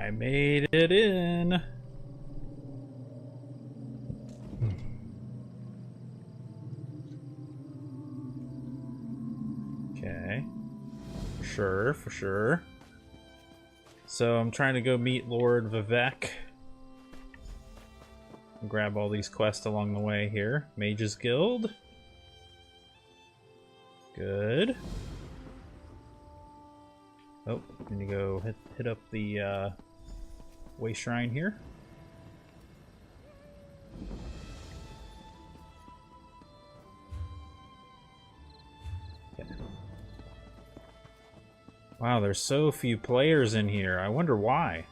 I made it in. Okay. For sure. So I'm trying to go meet Lord Vivec. Grab all these quests along the way here. Mage's Guild. Good. Oh, need to go hit up the way shrine here. Okay. Wow, there's so few players in here. I wonder why.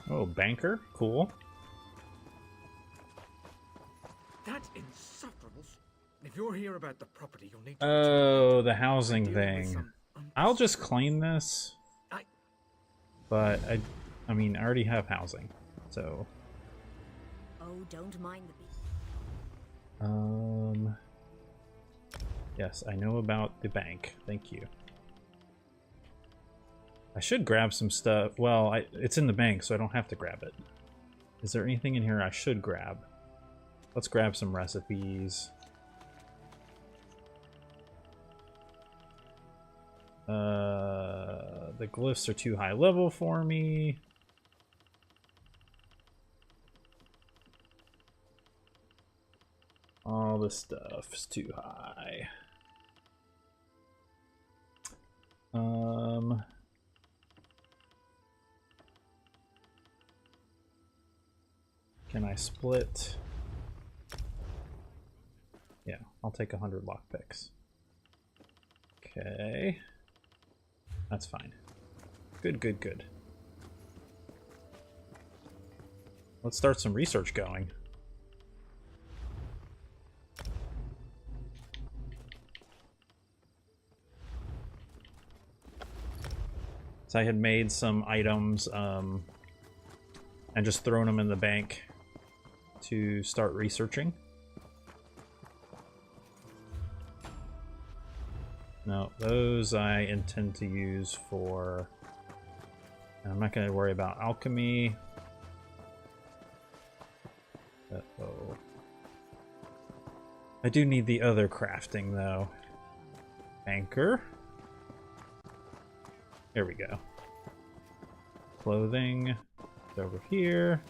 Oh, banker? Cool. That's insufferable. If you're here about the property, you'll need to... Oh, the housing thing. I'll just claim this. But I mean, I already have housing, so... Oh, don't mind the beast. Yes, I know about the bank. Thank you. I should grab some stuff. Well, it's in the bank, so I don't have to grab it. Is there anything in here I should grab? Let's grab some recipes. The glyphs are too high level for me. All this stuff is too high. Can I split? Yeah, I'll take 100 lockpicks. Okay. That's fine. Good. Let's start some research going. So I had made some items and just thrown them in the bank to start researching. No, those I intend to use for... I'm not going to worry about alchemy. Uh-oh. I do need the other crafting, though. Anchor. There we go. Clothing. It's over here.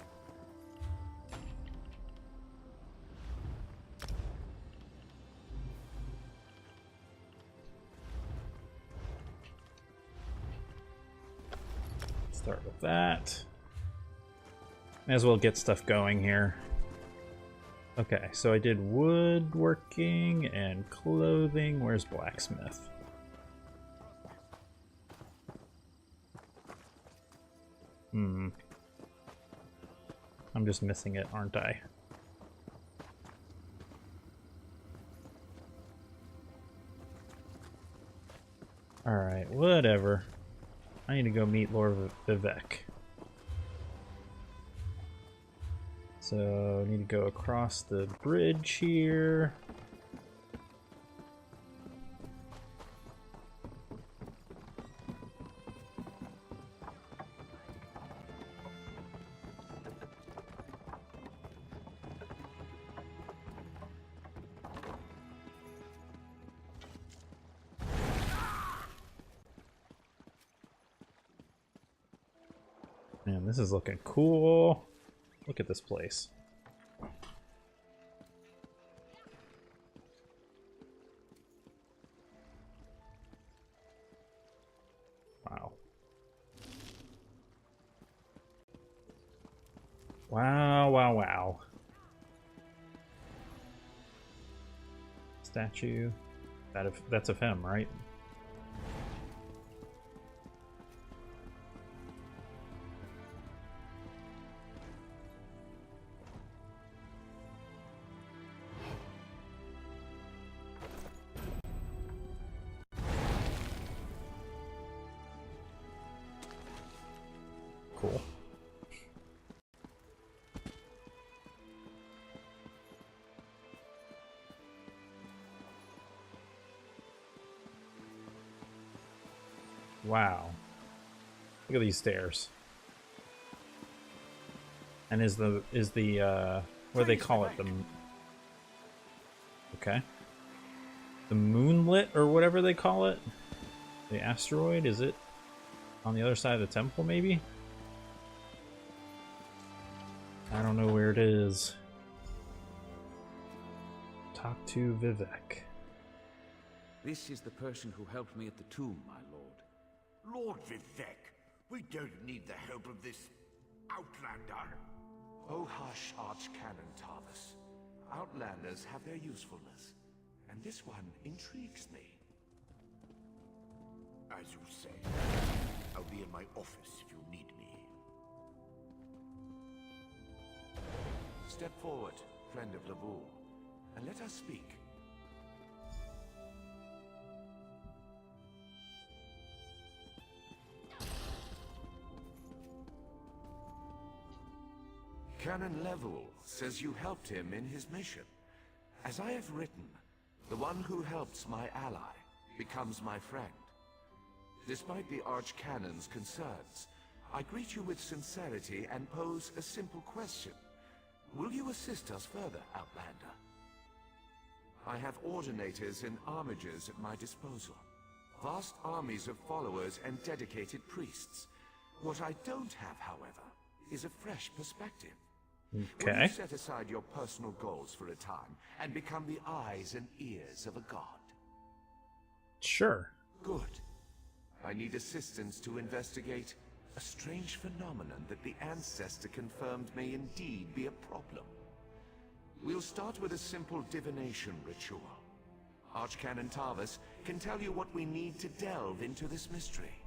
Start with that. May as well get stuff going here. Okay, so I did woodworking and clothing. Where's blacksmith? I'm just missing it, aren't I? Alright, whatever. I need to go meet Lord Vivec. So I need to go across the bridge here. Man, this is looking cool. Look at this place. Wow. Wow. Statue. That's of him, right? Cool. Wow. Look at these stairs. And is the what do they call it? Okay. The moonlit or whatever they call it? The asteroid, is it on the other side of the temple maybe? I don't know where it is. Talk to Vivec. This is the person who helped me at the tomb, my lord. Lord Vivec, we don't need the help of this outlander. Oh hush, Archcanon Tarvis. Outlanders have their usefulness, and this one intrigues me. As you say, I'll be in my office if you need me. Step forward, friend of Lavul, and let us speak. Canon Level says you helped him in his mission. As I have written, the one who helps my ally becomes my friend. Despite the Archcanon's concerns, I greet you with sincerity and pose a simple question. Will you assist us further, Outlander? I have ordinators and armigers at my disposal. Vast armies of followers and dedicated priests. What I don't have, however, is a fresh perspective. Okay. Will you set aside your personal goals for a time and become the eyes and ears of a god? Sure. Good. I need assistance to investigate a strange phenomenon that the Ancestor confirmed may indeed be a problem. We'll start with a simple divination ritual. Archcanon Tarvis can tell you what we need to delve into this mystery.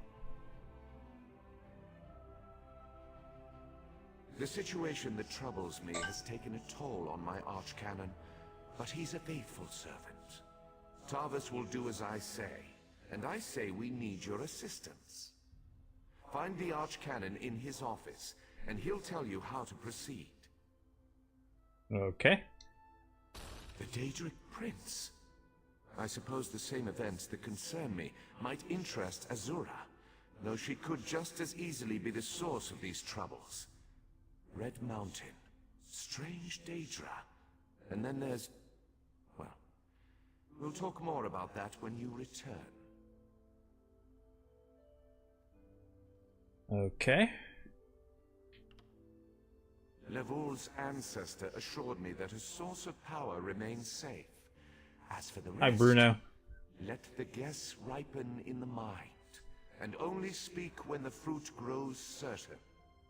The situation that troubles me has taken a toll on my Archcanon, but he's a faithful servant. Tarvis will do as I say, and I say we need your assistance. Find the Archcanon in his office, and he'll tell you how to proceed. Okay. The Daedric Prince. I suppose the same events that concern me might interest Azura, though she could just as easily be the source of these troubles. Red Mountain, strange Daedra, and then there's... well, we'll talk more about that when you return. Okay. Levul's ancestor assured me that a source of power remains safe. As for the rest... Hi, Bruno. Let the guess ripen in the mind, and only speak when the fruit grows certain.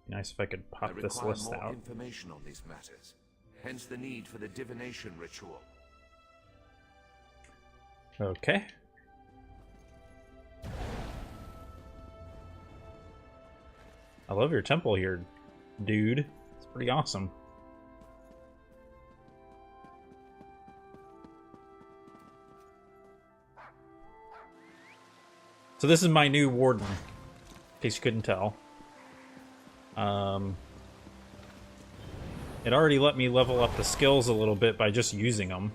Nice if I could pop I this require list more out. information on these matters, hence the need for the divination ritual. Okay. I love your temple here, dude. It's pretty awesome. So this is my new warden, in case you couldn't tell. It already let me level up the skills a little bit by just using them.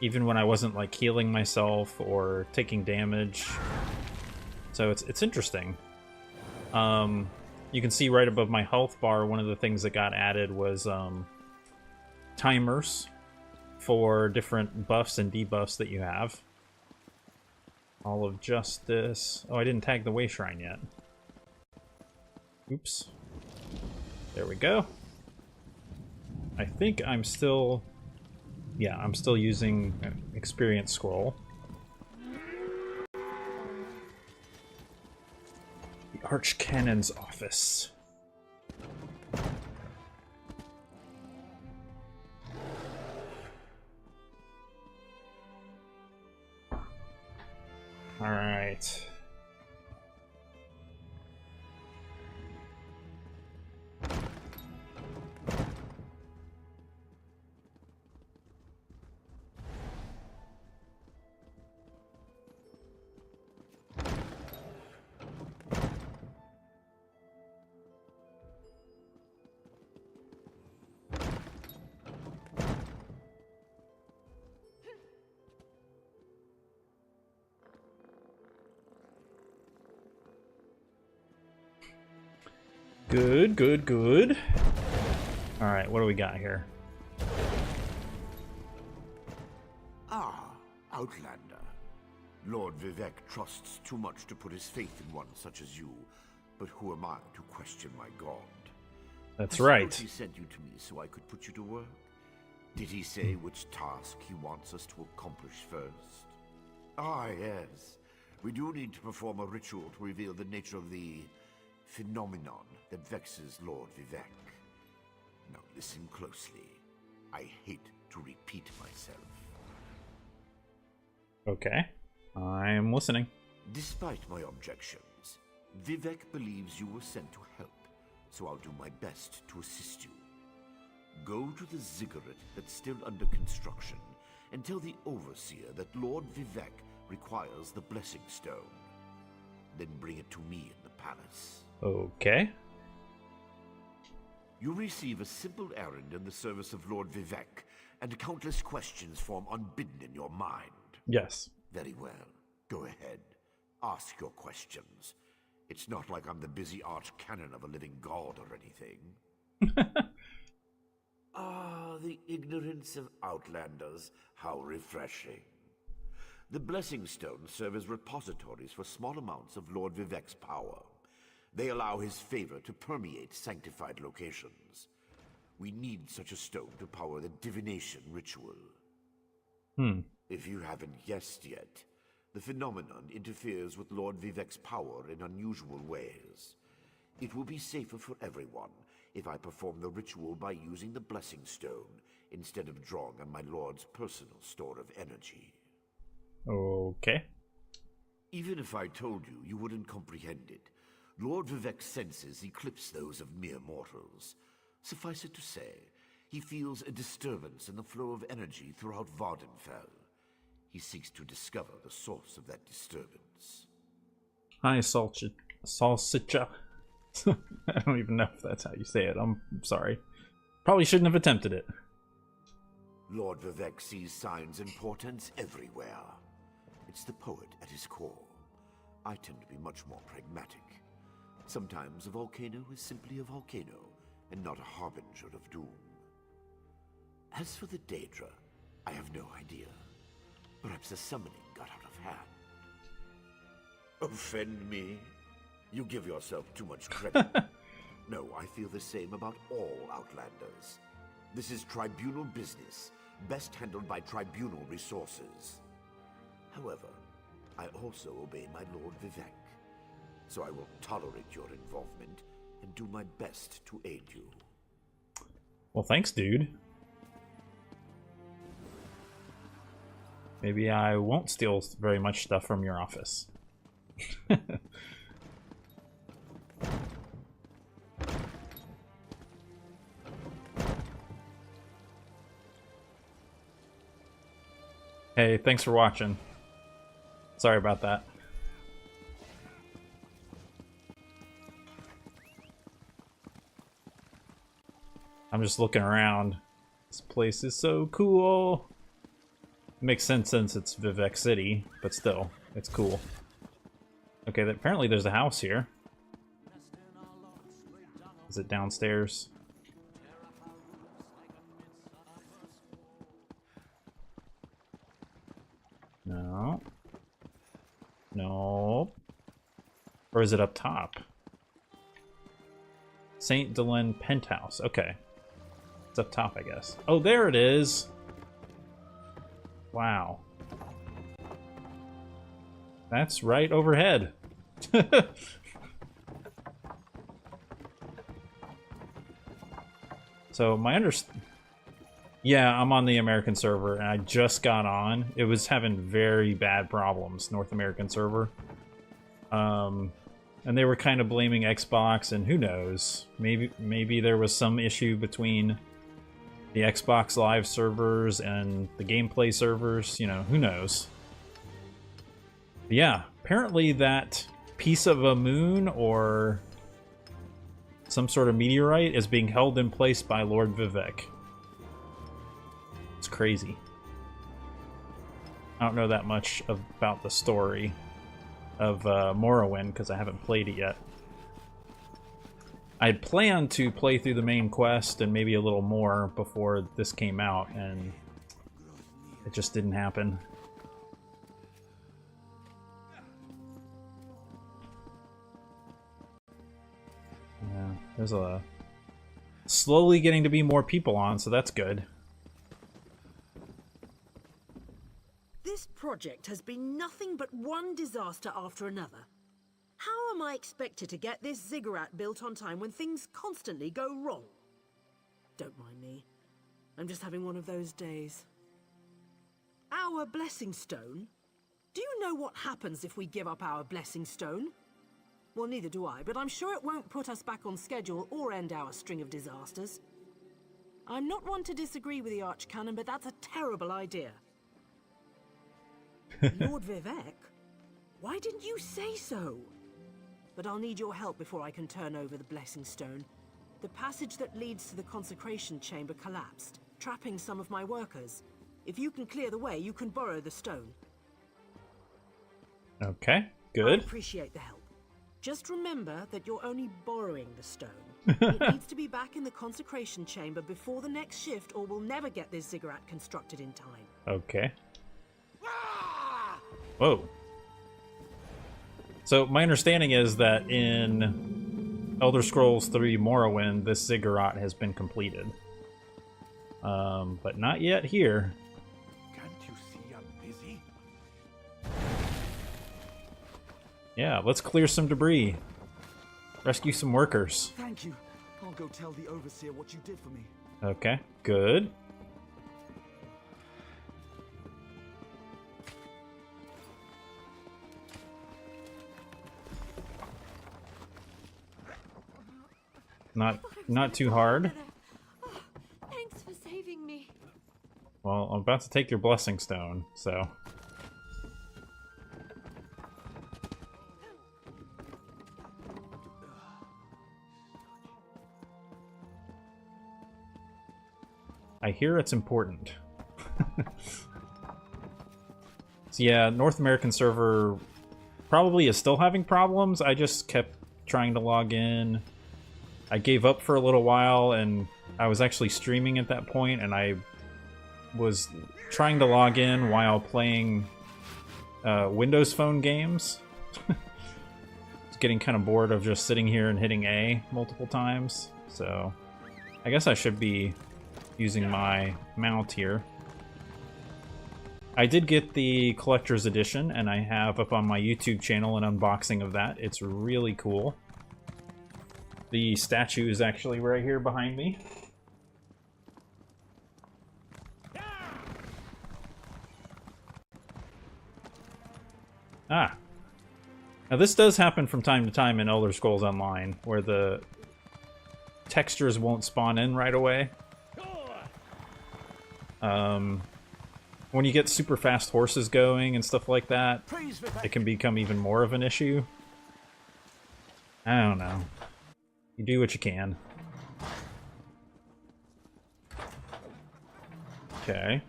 Even when I wasn't like healing myself or taking damage. So it's interesting. You can see right above my health bar, one of the things that got added was timers for different buffs and debuffs that you have. All of Justice. Oh, I didn't tag the Way Shrine yet. Oops. There we go. I think I'm still... yeah, I'm still using Experience Scroll. The Archcanon's office. All right. Good, good, good. Alright, what do we got here? Ah, Outlander. Lord Vivec trusts too much to put his faith in one such as you. But who am I to question my god? That's I right. suppose he sent you to me so I could put you to work. Did he say which task he wants us to accomplish first? Ah, yes. We do need to perform a ritual to reveal the nature of the phenomenon that vexes Lord Vivec. Now listen closely. I hate to repeat myself. Okay. I am listening. Despite my objections, Vivec believes you were sent to help, so I'll do my best to assist you. Go to the ziggurat that's still under construction and tell the Overseer that Lord Vivec requires the Blessing Stone. Then bring it to me in the palace. Okay. You receive a simple errand in the service of Lord Vivec, and countless questions form unbidden in your mind. Yes. Very well. Go ahead. Ask your questions. It's not like I'm the busy arch-canon of a living god or anything. Ah, the ignorance of Outlanders. How refreshing. The Blessing Stones serve as repositories for small amounts of Lord Vivec's power. They allow his favor to permeate sanctified locations. We need such a stone to power the divination ritual. If you haven't guessed yet, the phenomenon interferes with Lord Vivec's power in unusual ways. It will be safer for everyone if I perform the ritual by using the Blessing Stone instead of drawing on my Lord's personal store of energy. Okay. Even if I told you, you wouldn't comprehend it. Lord Vivec's senses eclipse those of mere mortals. Suffice it to say, he feels a disturbance in the flow of energy throughout Vardenfell. He seeks to discover the source of that disturbance. Hi, Salsicha. I don't even know if that's how you say it. I'm sorry. Probably shouldn't have attempted it. Lord Vivec sees signs and portents everywhere. It's the poet at his core. I tend to be much more pragmatic. Sometimes a volcano is simply a volcano, and not a harbinger of doom. As for the Daedra, I have no idea. Perhaps the summoning got out of hand. Offend me? You give yourself too much credit. No, I feel the same about all Outlanders. This is tribunal business, best handled by tribunal resources. However, I also obey my Lord Vivec, so I will tolerate your involvement and do my best to aid you. Well, thanks, dude. Maybe I won't steal very much stuff from your office. Hey, thanks for watching. Sorry about that. I'm just looking around. This place is so cool. Makes sense since it's Vivec City, but still, it's cool. Okay, apparently there's a house here. Is it downstairs? No. No. Or is it up top? St. Delenn Penthouse. Okay. It's up top, I guess. Oh, there it is! Wow. That's right overhead. So my yeah, I'm on the American server and I just got on. It was having very bad problems, North American server. And they were kind of blaming Xbox, and who knows? Maybe there was some issue between the Xbox Live servers and the gameplay servers, you know, who knows? But yeah, apparently that piece of a moon or some sort of meteorite is being held in place by Lord Vivec. It's crazy. I don't know that much about the story of Morrowind because I haven't played it yet. I'd planned to play through the main quest and maybe a little more before this came out, and it just didn't happen. Yeah, there's a slowly getting to be more people on, so that's good. This project has been nothing but one disaster after another. How am I expected to get this ziggurat built on time when things constantly go wrong? Don't mind me. I'm just having one of those days. Our blessing stone? Do you know what happens if we give up our blessing stone? Well, neither do I, but I'm sure it won't put us back on schedule or end our string of disasters. I'm not one to disagree with the Archcanon, but that's a terrible idea. Lord Vivec? Why didn't you say so? But I'll need your help before I can turn over the blessing stone. The passage that leads to the consecration chamber collapsed, trapping some of my workers. If you can clear the way, you can borrow the stone. Okay, I good. appreciate the help. Just remember that you're only borrowing the stone. It needs to be back in the consecration chamber before the next shift, or we'll never get this ziggurat constructed in time. Okay. Whoa. So my understanding is that in Elder Scrolls 3 Morrowind, this ziggurat has been completed. But not yet here. Can't you see I'm busy? Yeah, let's clear some debris. Rescue some workers. Thank you. I'll go tell the Overseer what you did for me. Okay, good. Not too hard. Oh, thanks for saving me. Well, I'm about to take your blessing stone, so... I hear it's important. So yeah, North American server probably is still having problems. I just kept trying to log in. I gave up for a little while, and I was actually streaming at that point, and I was trying to log in while playing Windows Phone games. I was getting kind of bored of just sitting here and hitting A multiple times, so I guess I should be using my mount here. I did get the collector's edition, and I have up on my YouTube channel an unboxing of that. It's really cool. The statue is actually right here behind me. Ah. Now this does happen from time to time in Elder Scrolls Online, where the textures won't spawn in right away. When you get super fast horses going and stuff like that, it can become even more of an issue. I don't know. You do what you can. Okay.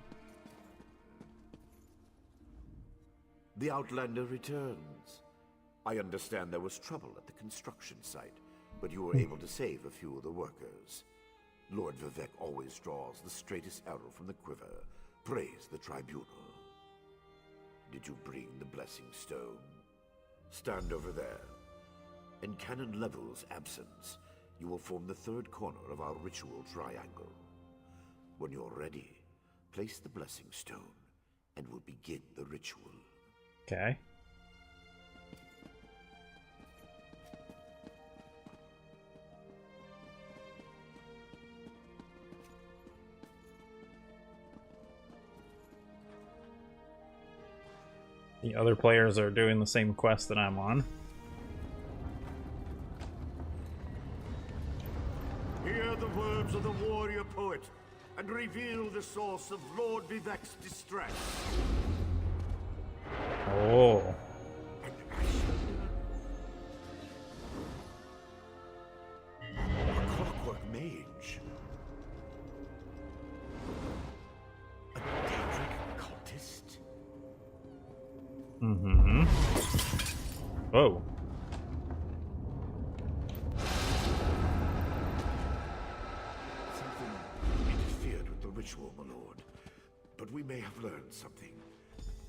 The Outlander returns. I understand there was trouble at the construction site, but you were able to save a few of the workers. Lord Vivec always draws the straightest arrow from the quiver. Praise the tribunal. Did you bring the blessing stone? Stand over there. In Canon Level's absence, you will form the third corner of our ritual triangle. When you're ready, place the blessing stone, and we'll begin the ritual. Okay. The other players are doing the same quest that I'm on. Hear the words of the warrior poet, and reveal the source of Lord Vivec's distress. Oh. A clockwork mage. A Daedric cultist. Mm-hmm. Whoa. but we may have learned something.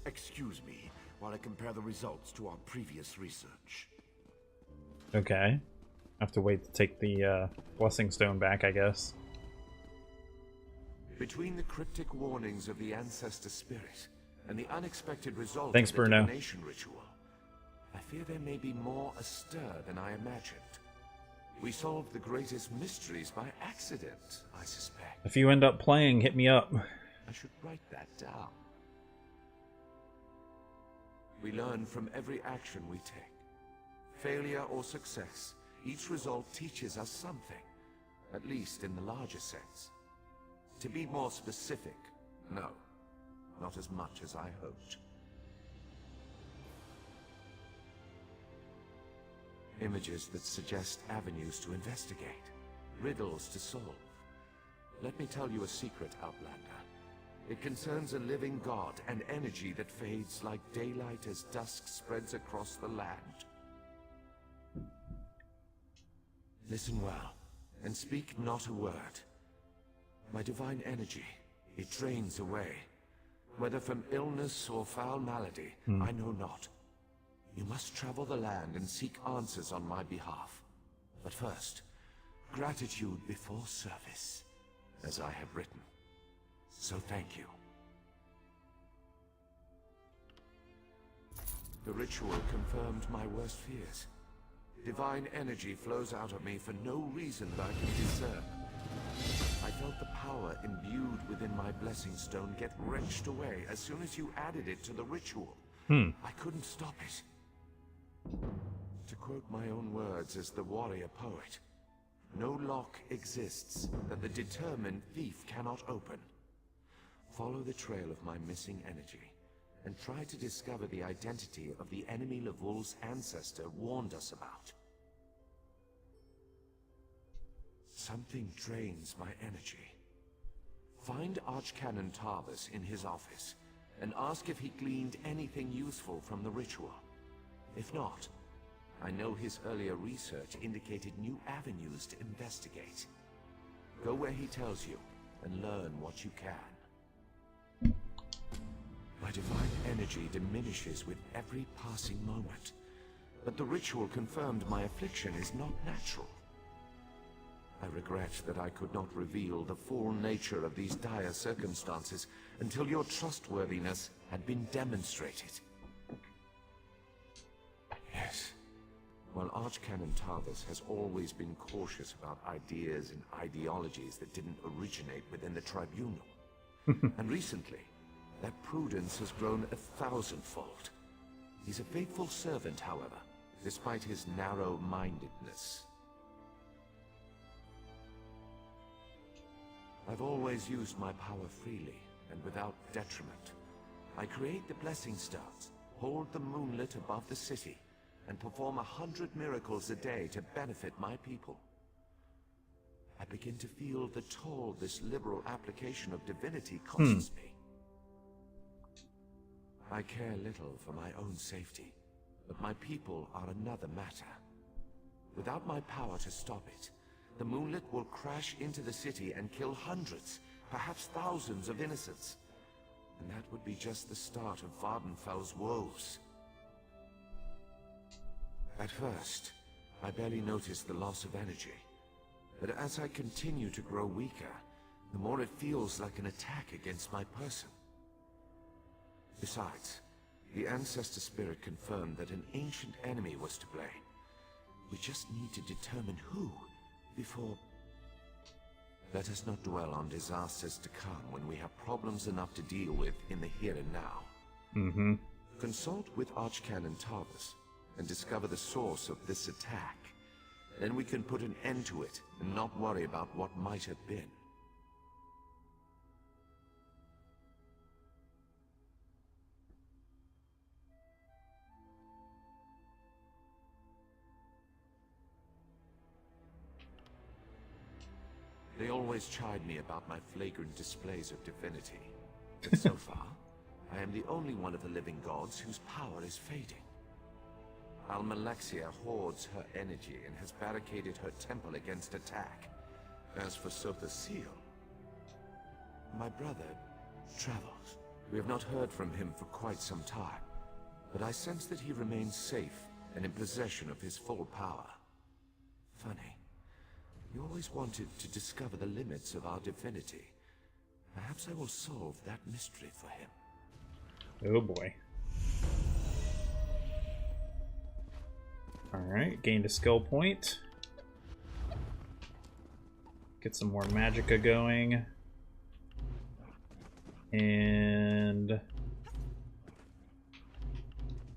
Excuse me while I compare the results to our previous research. Okay. Have to wait to take the blessing stone back, I guess. Between the cryptic warnings of the ancestor spirit and the unexpected result Thanks, of the Bruno. divination ritual, I fear there may be more astir than I imagined. We solved the greatest mysteries by accident, I suspect. If you end up playing, hit me up. I should write that down. We learn from every action we take. Failure or success, each result teaches us something, at least in the larger sense. To be more specific, no, not as much as I hoped. Images that suggest avenues to investigate, riddles to solve. Let me tell you a secret, Outlander. It concerns a living god and energy that fades like daylight as dusk spreads across the land. Listen well, and speak not a word. My divine energy, it drains away. Whether from illness or foul malady, I know not. You must travel the land and seek answers on my behalf. But first, gratitude before service, as I have written. So thank you. The ritual confirmed my worst fears. Divine energy flows out of me for no reason that I can discern. I felt the power imbued within my blessing stone get wrenched away as soon as you added it to the ritual. I couldn't stop it. To quote my own words as the warrior poet, no lock exists that the determined thief cannot open. Follow the trail of my missing energy, and try to discover the identity of the enemy Levol's ancestor warned us about. Something drains my energy. Find Archcanon Tarvis in his office, and ask if he gleaned anything useful from the ritual. If not, I know his earlier research indicated new avenues to investigate. Go where he tells you, and learn what you can. My divine energy diminishes with every passing moment, but the ritual confirmed my affliction is not natural. I regret that I could not reveal the full nature of these dire circumstances until your trustworthiness had been demonstrated. Yes. While Archcanon Tarvis has always been cautious about ideas and ideologies that didn't originate within the tribunal, and recently, that prudence has grown 1,000-fold. He's a faithful servant, however, despite his narrow-mindedness. I've always used my power freely and without detriment. I create the blessing stones, hold the moonlit above the city, and perform 100 miracles a day to benefit my people. I begin to feel the toll this liberal application of divinity costs me. I care little for my own safety, but my people are another matter. Without my power to stop it, the moonlit will crash into the city and kill hundreds, perhaps thousands of innocents. And that would be just the start of Vardenfell's woes. At first, I barely noticed the loss of energy. But as I continue to grow weaker, the more it feels like an attack against my person. Besides, the Ancestor Spirit confirmed that an ancient enemy was to blame. We just need to determine who before... Let us not dwell on disasters to come when we have problems enough to deal with in the here and now. Consult with Archcanon Tarvis and discover the source of this attack. Then we can put an end to it and not worry about what might have been. They always chide me about my flagrant displays of divinity. But so far, I am the only one of the living gods whose power is fading. Almalexia hoards her energy and has barricaded her temple against attack. As for Sotha Seal, my brother, travels. We have not heard from him for quite some time, but I sense that he remains safe and in possession of his full power. Funny. You always wanted to discover the limits of our divinity. Perhaps I will solve that mystery for him. Oh boy. Alright, gained a skill point. Get some more magicka going. And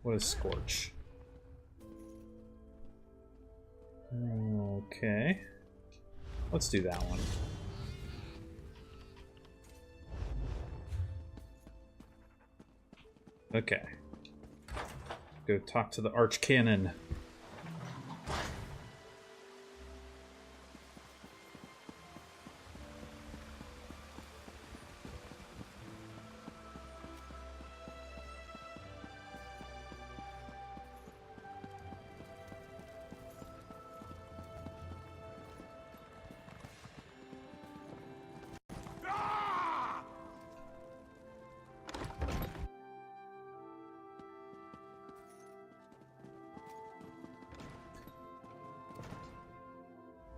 what is Scorch? Okay. Let's do that one. Okay. Go talk to the Archcanon.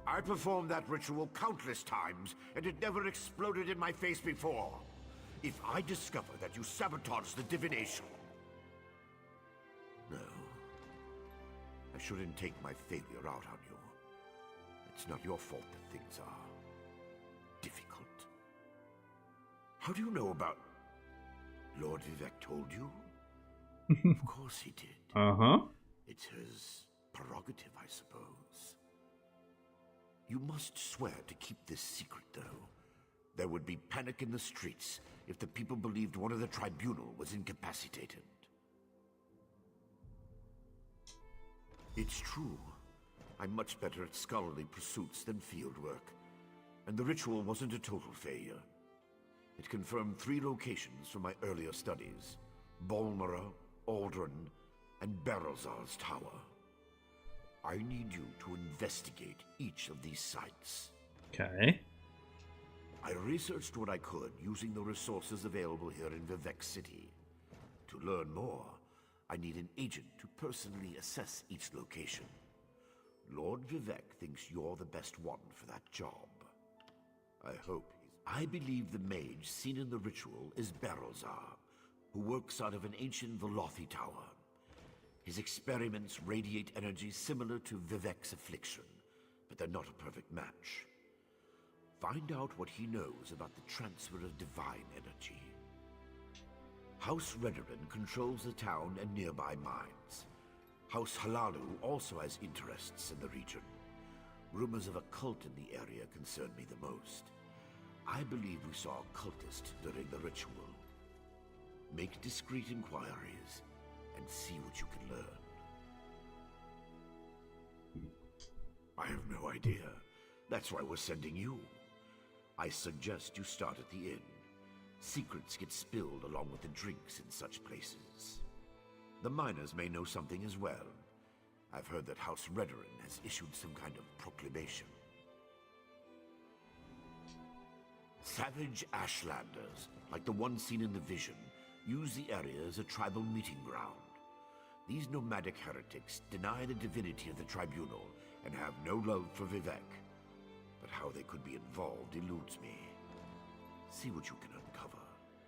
I performed that ritual countless times, and it never exploded in my face before. If I discover that you sabotaged the divination... No. I shouldn't take my failure out on you. It's not your fault that things are... difficult. How do you know about... Lord Vivec told you? Of course he did. Uh-huh. It's his prerogative, I suppose. You must swear to keep this secret, though. There would be panic in the streets if the people believed one of the tribunal was incapacitated. It's true. I'm much better at scholarly pursuits than field work. And the ritual wasn't a total failure. It confirmed 3 locations from my earlier studies. Balmora, Aldrin, and Barrelzar's Tower. I need you to investigate each of these sites. Okay. I researched what I could using the resources available here in Vivec City. To learn more, I need an agent to personally assess each location. Lord Vivec thinks you're the best one for that job. I hope I believe the mage seen in the ritual is Barrelzar, who works out of an ancient Velothi tower. His experiments radiate energy similar to Vivec's affliction, but they're not a perfect match. Find out what he knows about the transfer of divine energy. House Redoran controls the town and nearby mines. House Halalu also has interests in the region. Rumors of a cult in the area concern me the most. I believe we saw a cultist during the ritual. Make discreet inquiries and see what you can learn. I have no idea. That's why we're sending you. I suggest you start at the inn. Secrets get spilled along with the drinks in such places. The miners may know something as well. I've heard that House Redoran has issued some kind of proclamation. Savage Ashlanders, like the one seen in the vision, use the area as a tribal meeting ground. These nomadic heretics deny the divinity of the tribunal and have no love for Vivec. But how they could be involved eludes me. See what you can uncover.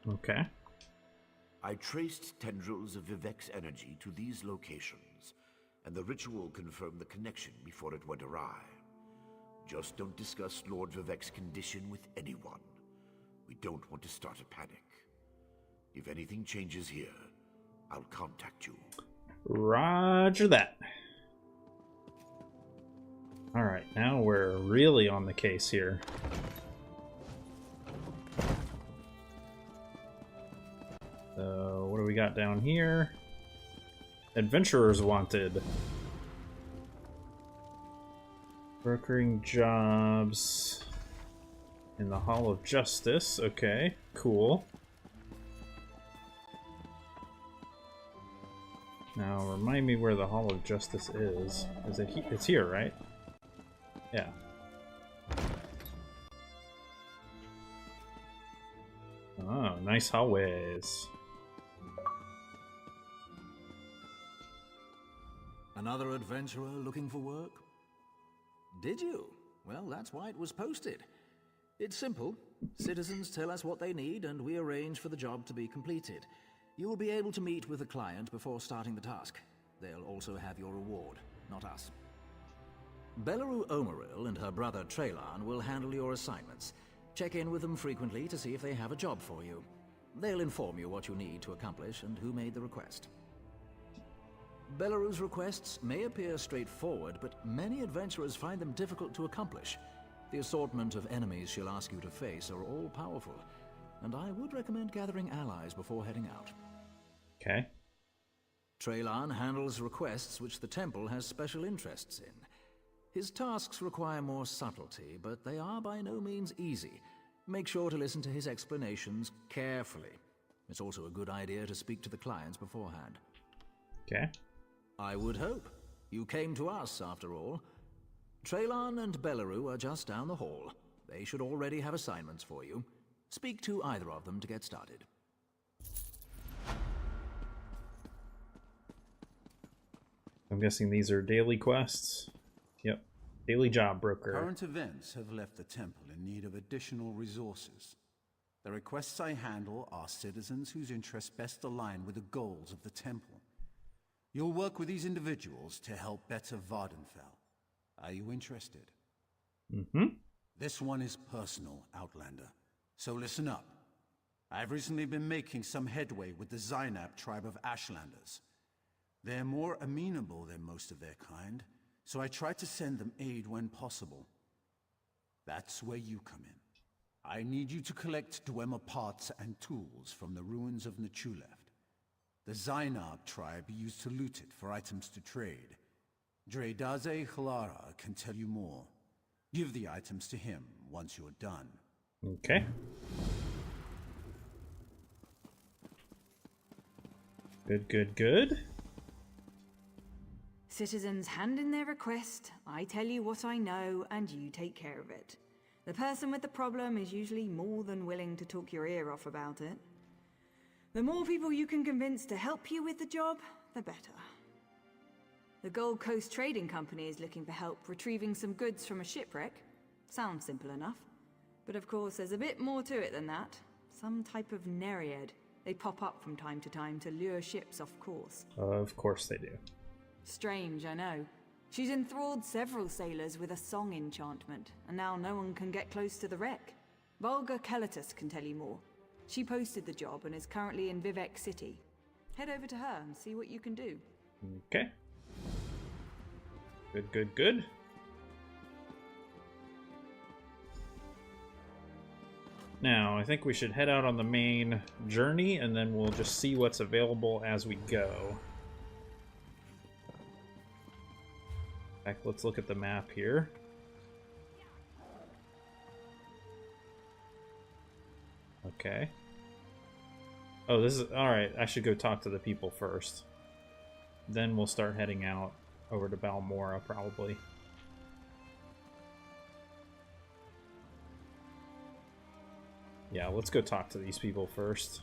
Okay. I traced tendrils of Vivec's energy to these locations, and the ritual confirmed the connection before it went awry. Just don't discuss Lord Vivec's condition with anyone. We don't want to start a panic. If anything changes here, I'll contact you. Roger that. Alright, now we're really on the case here. So, what do we got down here? Adventurers wanted. Brokering jobs in the Hall of Justice. Okay, cool. Now, remind me where the Hall of Justice is. Is it it's here, right? Yeah. Oh, nice hallways. Another adventurer looking for work? Did you? Well, that's why it was posted. It's simple. Citizens tell us what they need, and we arrange for the job to be completed. You will be able to meet with the client before starting the task. They'll also have your reward, not us. Belleru Omeril and her brother Traylan will handle your assignments. Check in with them frequently to see if they have a job for you. They'll inform you what you need to accomplish and who made the request. Belleru's requests may appear straightforward, but many adventurers find them difficult to accomplish. The assortment of enemies she'll ask you to face are all powerful, and I would recommend gathering allies before heading out. Okay. Traylan handles requests which the temple has special interests in. His tasks require more subtlety, but they are by no means easy. Make sure to listen to his explanations carefully. It's also a good idea to speak to the clients beforehand. Okay. I would hope. You came to us, after all. Traylan and Belleru are just down the hall. They should already have assignments for you. Speak to either of them to get started. I'm guessing these are daily quests. Yep. Daily job broker. Current events have left the temple in need of additional resources. The requests I handle are citizens whose interests best align with the goals of the temple. You'll work with these individuals to help better Vardenfell. Are you interested? Mm-hmm. This one is personal, Outlander. So listen up. I've recently been making some headway with the Zainab tribe of Ashlanders. They're more amenable than most of their kind, so I try to send them aid when possible. That's where you come in. I need you to collect Dwemer parts and tools from the ruins of Nachuleft. The Zainab tribe used to loot it for items to trade. Dredaze Hlara can tell you more. Give the items to him once you're done. Okay. Good, good, good. Citizens hand in their request, I tell you what I know, and you take care of it. The person with the problem is usually more than willing to talk your ear off about it. The more people you can convince to help you with the job, the better. The Gold Coast Trading Company is looking for help retrieving some goods from a shipwreck. Sounds simple enough. But of course, there's a bit more to it than that. Some type of nereid. They pop up from time to lure ships off course. Of course they do. Strange, I know. She's enthralled several sailors with a song enchantment, and now no one can get close to the wreck. Volga Kelletus can tell you more. She posted the job and is currently in Vivec City. Head over to her and see what you can do. Okay. Good, good, good. Now, I think we should head out on the main journey, and then we'll just see what's available as we go. In fact, let's look at the map here. Okay. Oh, this is... Alright, I should go talk to the people first. Then we'll start heading out over to Balmora, probably. Yeah, let's go talk to these people first.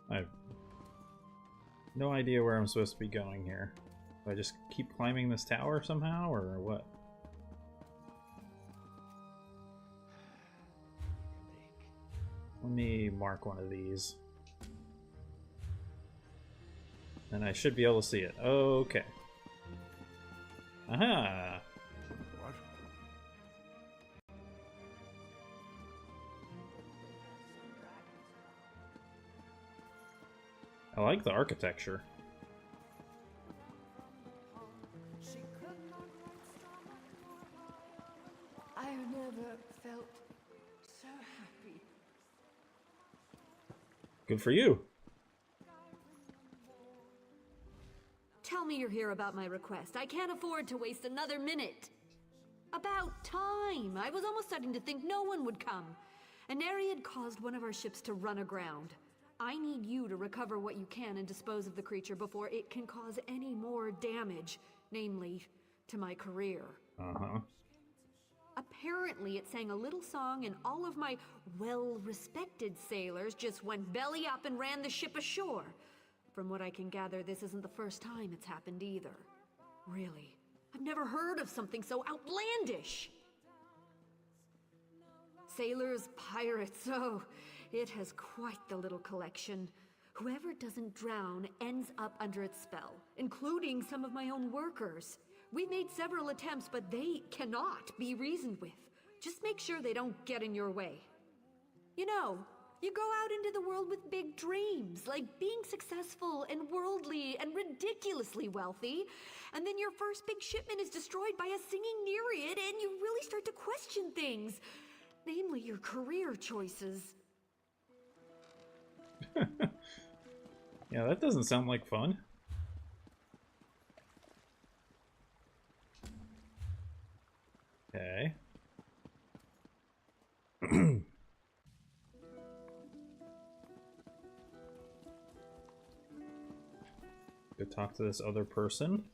I have no idea where I'm supposed to be going here. Do I just keep climbing this tower somehow, or what? Let me mark one of these. And I should be able to see it. Okay. Aha! I like the architecture. I've never felt so happy. Good for you. Tell me you're here about my request. I can't afford to waste another minute. About time! I was almost starting to think no one would come. An Nereid caused one of our ships to run aground. I need you to recover what you can and dispose of the creature before it can cause any more damage, namely, to my career. Uh-huh. Apparently it sang a little song and all of my well-respected sailors just went belly up and ran the ship ashore. From what I can gather, this isn't the first time it's happened either. Really, I've never heard of something so outlandish. Sailors, pirates, oh, it has quite the little collection. Whoever doesn't drown ends up under its spell, including some of my own workers. We've made several attempts, but they cannot be reasoned with. Just make sure they don't get in your way. You know, you go out into the world with big dreams, like being successful and worldly and ridiculously wealthy, and then your first big shipment is destroyed by a singing Nereid, and you really start to question things, namely your career choices. Yeah, that doesn't sound like fun. Okay. Go talk to this other person.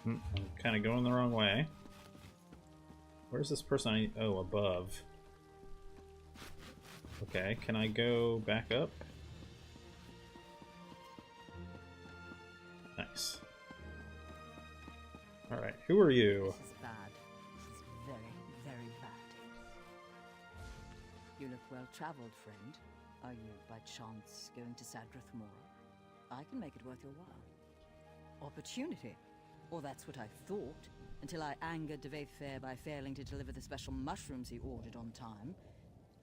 I'm kind of going the wrong way. Where's this person? Oh, above. Okay, can I go back up? Nice. Alright, who are you? This is bad. This is very, very bad. You look well-traveled, friend. Are you, by chance, going to Sadrith Moor? I can make it worth your while. Opportunity. Or that's what I thought, until I angered de Fair by failing to deliver the special mushrooms he ordered on time.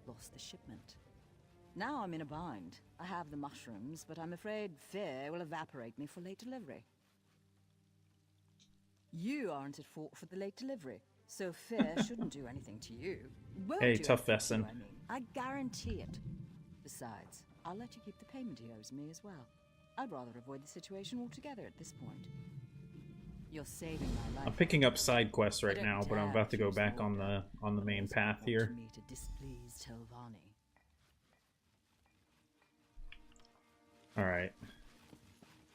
Lost the shipment. Now I'm in a bind. I have the mushrooms, but I'm afraid Fair will evaporate me for late delivery. You aren't at fault for the late delivery, so Fair shouldn't do anything to you. Won't Hey, do tough anything to Vesson. you, I guarantee it. Besides, I'll let you keep the payment he owes me as well. I'd rather avoid the situation altogether at this point. You're saving my life. I'm picking up side quests right I don't now, but I'm dare about to go refuse back the on order. the main path here. Me to displease Telvanni. Alright.